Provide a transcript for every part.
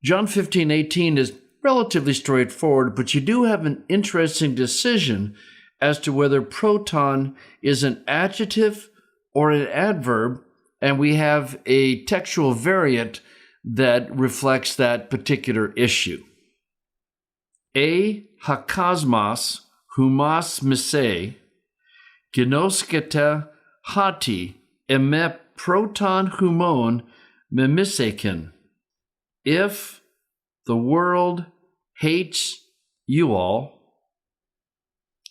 John 15:18 is relatively straightforward, but you do have an interesting decision as to whether proton is an adjective or an adverb, and we have a textual variant that reflects that particular issue. Hakosmos humas misei, ginosketa hati, eme proton humon memisekin. If the world hates you all,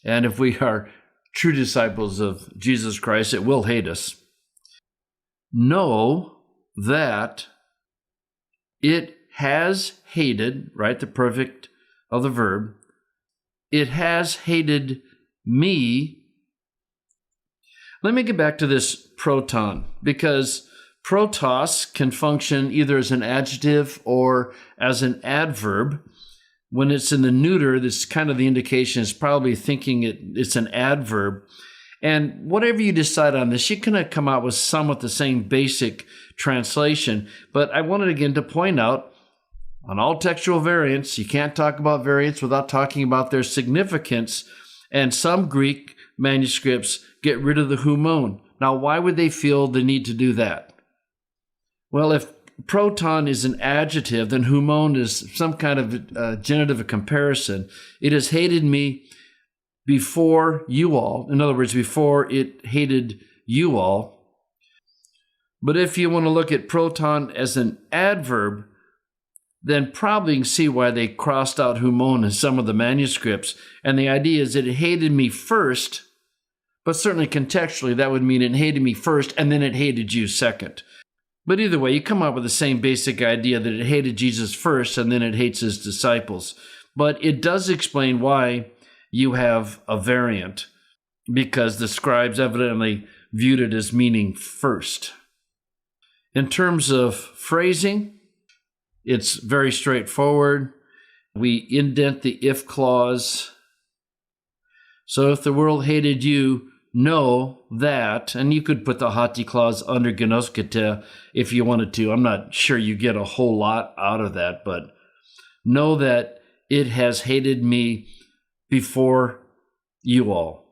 and if we are true disciples of Jesus Christ, it will hate us, know that it has hated, right, the perfect of the verb, it has hated me. Let me get back to this proton, because protos can function either as an adjective or as an adverb. When it's in the neuter, this kind of the indication is probably thinking it's an adverb. And whatever you decide on this, you can come out with somewhat the same basic translation. But I wanted again to point out, on all textual variants, you can't talk about variants without talking about their significance. And some Greek manuscripts get rid of the humon. Now, why would they feel the need to do that? Well, if proton is an adjective, then humon is some kind of genitive of comparison. It has hated me before you all. In other words, before it hated you all. But if you want to look at proton as an adverb, then probably you can see why they crossed out humon in some of the manuscripts. And the idea is that it hated me first, but certainly contextually that would mean it hated me first and then it hated you second. But either way, you come up with the same basic idea that it hated Jesus first and then it hates his disciples. But it does explain why you have a variant, because the scribes evidently viewed it as meaning first. In terms of phrasing, it's very straightforward. We indent the if clause. So if the world hated you, know that, and you could put the hati clause under genoskete if you wanted to. I'm not sure you get a whole lot out of that, but know that it has hated me before you all.